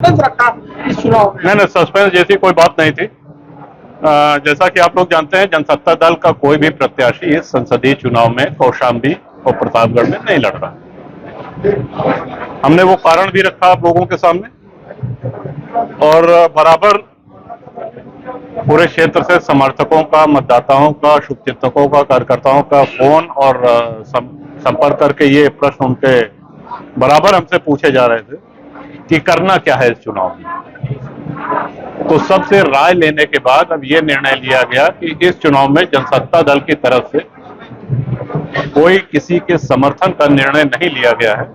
रखा इस चुनाव में? नहीं, सस्पेंस जैसी कोई बात नहीं थी। जैसा कि आप लोग जानते हैं, जनसत्ता दल का कोई भी प्रत्याशी इस संसदीय चुनाव में कौशाम्बी और प्रतापगढ़ में नहीं लड़ रहा। हमने वो कारण भी रखा आप लोगों के सामने और बराबर पूरे क्षेत्र से समर्थकों का, मतदाताओं का, शुभचिंतकों का, कार्यकर्ताओं का फोन और संपर्क करके ये प्रश्न उनके बराबर हमसे पूछे जा रहे थे कि करना क्या है इस चुनाव में। तो सबसे राय लेने के बाद अब ये निर्णय लिया गया कि इस चुनाव में जनसत्ता दल की तरफ से कोई किसी के समर्थन का निर्णय नहीं लिया गया है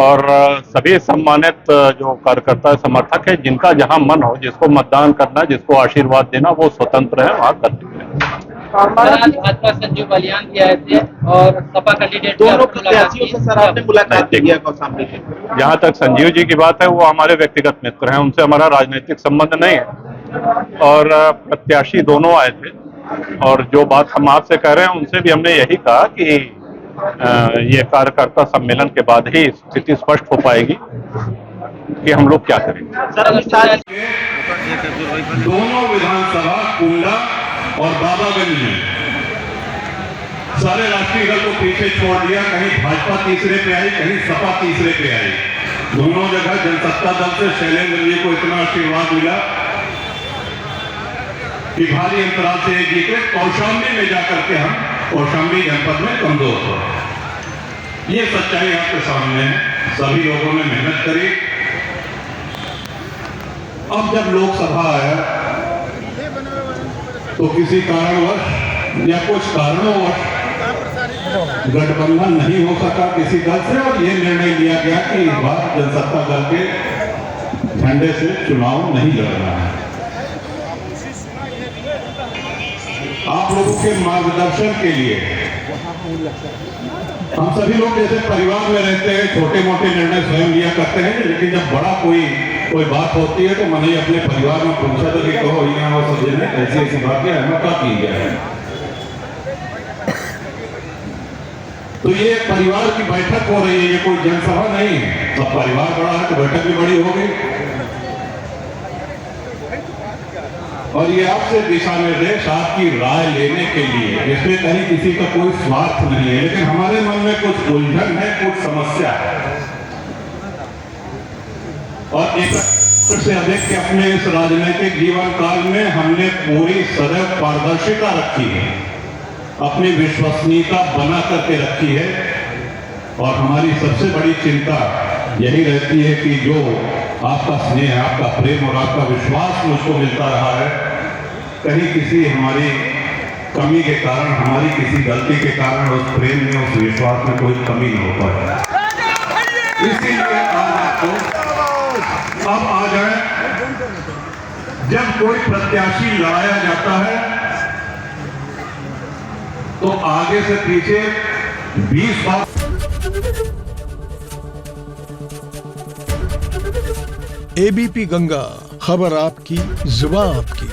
और सभी सम्मानित जो कार्यकर्ता समर्थक है, जिनका जहां मन हो, जिसको मतदान करना, जिसको आशीर्वाद देना, वो स्वतंत्र है, वहां कर सकते हैं। आज भाजपा संजीव बलियान भी आए थे और सपा कैंडिडेट दोनों प्रत्याशियों से सर आपने मुलाकात किया कौशाम्बी में? जहां तक संजीव जी की बात है, वो हमारे व्यक्तिगत मित्र हैं, उनसे हमारा राजनीतिक संबंध नहीं है और प्रत्याशी दोनों आए थे और जो बात हम आपसे कह रहे हैं उनसे भी हमने यही कहा कि ये कार्यकर्ता सम्मेलन के बाद ही स्थिति स्पष्ट हो पाएगी कि हम लोग क्या करेंगे। सर दोनों विधानसभा कुंडा और बाबागंज में सारे राष्ट्रीय दल को पीछे छोड़ दिया। कहीं भाजपा तीसरे पे आई, कहीं सपा तीसरे पे आई। दोनों जगह जनसत्ता दल से शैलेंद्र जी को इतना आशीर्वाद मिला कि भारी अंतराल से जीते कौशाम्बी में जाकर के हम कौशाम्बी जनपद में कमजोर हो। ये सच्चाई आपके सामने है। सभी लोगों ने मेहनत करी। अब जब लोकसभा आया तो किसी कारणवश या कुछ कारणोंवश गठबंधन नहीं हो सका किसी दल से और ये निर्णय लिया गया कि इस बार जनसत्ता दल के झंडे से चुनाव नहीं लड़ना है। आप लोगों के मार्गदर्शन के लिए हम सभी लोग जैसे परिवार में रहते हैं, छोटे मोटे निर्णय स्वयं लिया करते हैं, लेकिन जब बड़ा कोई बात होती है तो मैंने अपने परिवार में पूछा था कि कहो यहाँ वो सब जने ऐसी ऐसी बात है, हमें क्या की गया है। तो ये परिवार की बैठक हो रही है, ये कोई जनसभा नहीं है। सब परिवार बड़ा है तो बैठक भी बड़ी होगी और ये आपसे दिशा निर्देश, आपकी राय लेने के लिए, इसमें कहीं किसी का कोई स्वार्थ नहीं है, लेकिन हमारे मन में कुछ उलझन है, कुछ समस्या है और एक से अधिक के अपने इस राजनीतिक जीवन काल में हमने पूरी सदैव पारदर्शिता रखी है, अपनी विश्वसनीयता बना करके रखी है और हमारी सबसे बड़ी चिंता यही रहती है कि जो आपका स्नेह, आपका प्रेम और आपका विश्वास मुझको मिलता रहा है, कहीं किसी हमारी कमी के कारण, हमारी किसी गलती के कारण उस प्रेम में, उस विश्वास में कोई कमी न हो पाए। इसीलिए अब आ जाए, जब कोई प्रत्याशी लड़ाया जाता है तो आगे से पीछे 20 बार। एबीपी गंगा, खबर आपकी, जुबान आपकी।